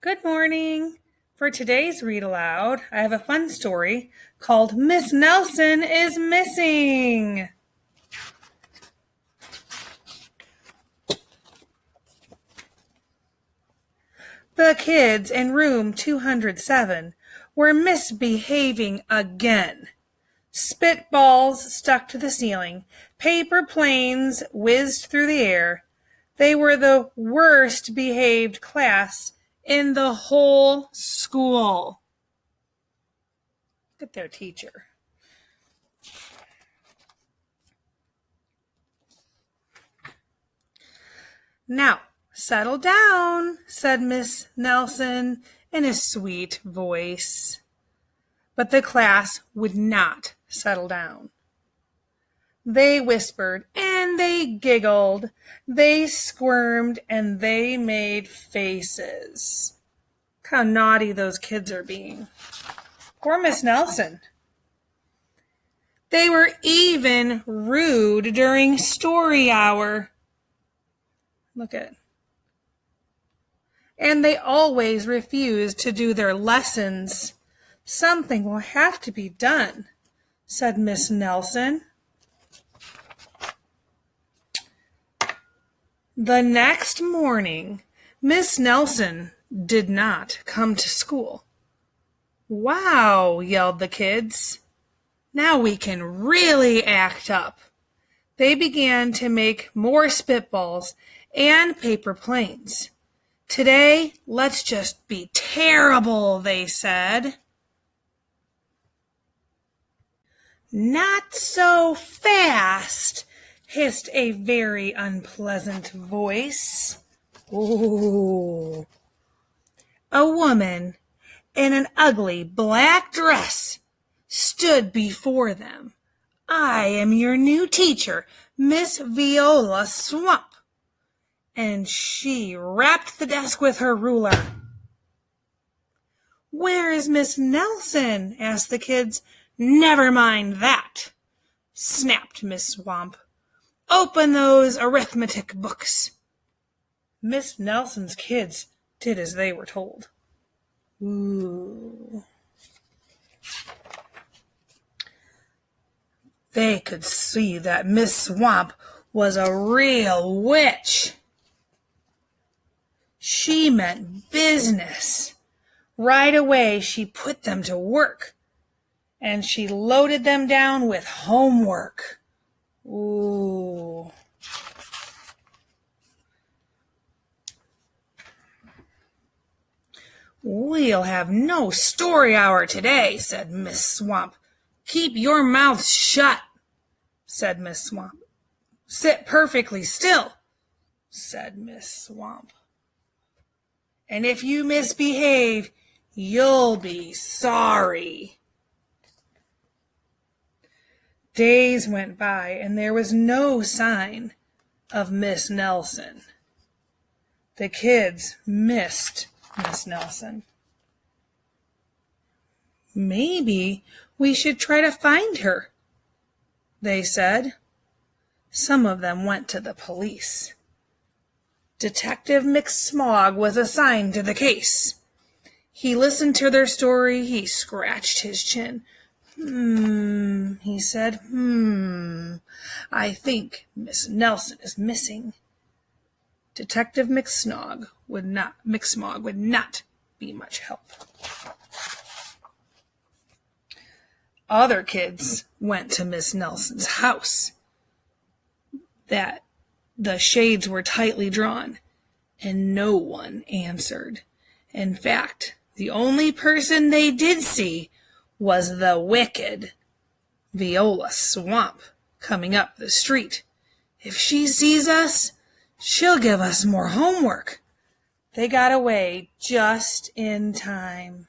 Good morning. For today's read aloud, I have a fun story called Miss Nelson is Missing. The kids in room 207 were misbehaving again. Spitballs stuck to the ceiling, paper planes whizzed through the air. They were the worst behaved class in the whole school. Look at their teacher. Now, settle down, said Miss Nelson in a sweet voice. But the class would not settle down. They whispered and they giggled, they squirmed and they made faces. Look how naughty those kids are being. Poor Miss Nelson. They were even rude during story hour. Look at it. And they always refused to do their lessons. Something will have to be done, said Miss Nelson. The next morning, Miss Nelson did not come to school. Wow, yelled the kids. Now we can really act up. They began to make more spitballs and paper planes. Today, let's just be terrible, they said. Not so fast, hissed a very unpleasant voice. Ooh. A woman in an ugly black dress stood before them. I am your new teacher, Miss Viola Swamp. And she rapped the desk with her ruler. Where is Miss Nelson? Asked the kids. Never mind that, snapped Miss Swamp. Open those arithmetic books. Miss Nelson's kids did as they were told. Ooh. They could see that Miss Swamp was a real witch. She meant business. Right away, she put them to work, and she loaded them down with homework. Ooh. We'll have no story hour today, said Miss Swamp. Keep your mouth shut, said Miss Swamp. Sit perfectly still, said Miss Swamp. And if you misbehave, you'll be sorry. Days went by, and there was no sign of Miss Nelson. The kids missed Miss Nelson. Maybe we should try to find her, they said. Some of them went to the police. Detective McSmog was assigned to the case. He listened to their story. He scratched his chin. He said, I think Miss Nelson is missing. Detective McSmog would not be much help. Other kids went to Miss Nelson's house. That the shades were tightly drawn, and no one answered. In fact, the only person they did see was the wicked Viola Swamp coming up the street. If she sees us, she'll give us more homework. They got away just in time.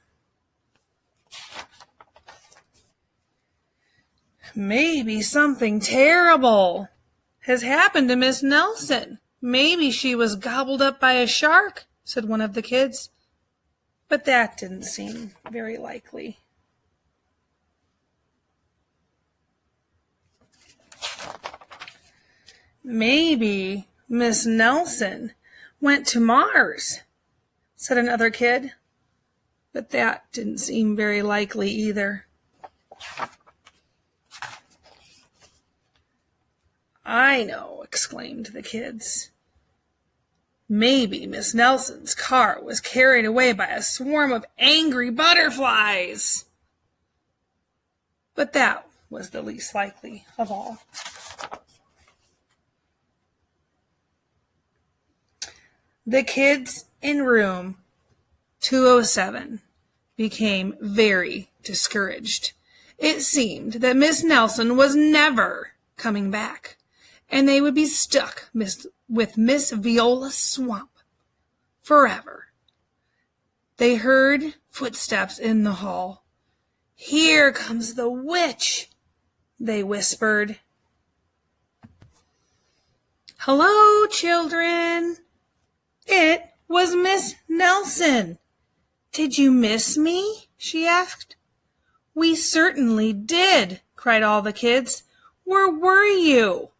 Maybe something terrible has happened to Miss Nelson. Maybe she was gobbled up by a shark, said one of the kids. But that didn't seem very likely. Maybe Miss Nelson went to Mars, said another kid. But that didn't seem very likely either. I know, exclaimed the kids. Maybe Miss Nelson's car was carried away by a swarm of angry butterflies. But that was the least likely of all. The kids in room 207 became very discouraged. It seemed that Miss Nelson was never coming back, and they would be stuck with Miss Viola's swamp forever. They heard footsteps in the hall. "Here comes the witch," they whispered. "Hello, children." It was Miss Nelson. "Did you miss me?" she asked. "We certainly did," cried all the kids. "Where were you?"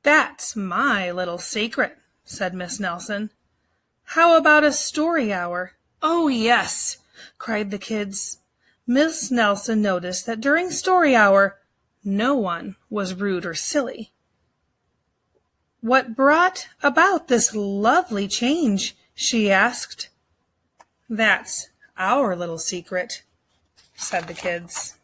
"That's my little secret," said Miss Nelson. "How about a story hour?" "Oh, yes," cried the kids. Miss Nelson noticed that during story hour, no one was rude or silly. "What brought about this lovely change?" she asked. "That's our little secret," said the kids.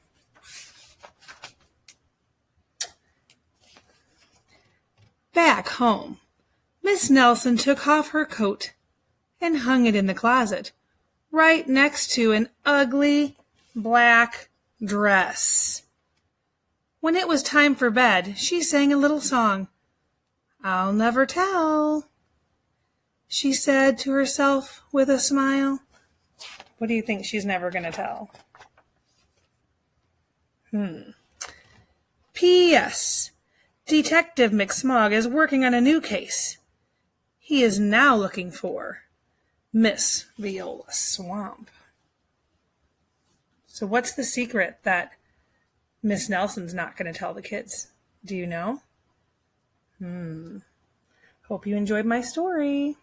Back home, Miss Nelson took off her coat and hung it in the closet, right next to an ugly black dress. When it was time for bed, she sang a little song. "I'll never tell," she said to herself with a smile. What do you think she's never going to tell? P.S. Detective McSmog is working on a new case. He is now looking for Miss Viola's swamp. So what's the secret that Miss Nelson's not going to tell the kids? Do you know? Hope you enjoyed my story.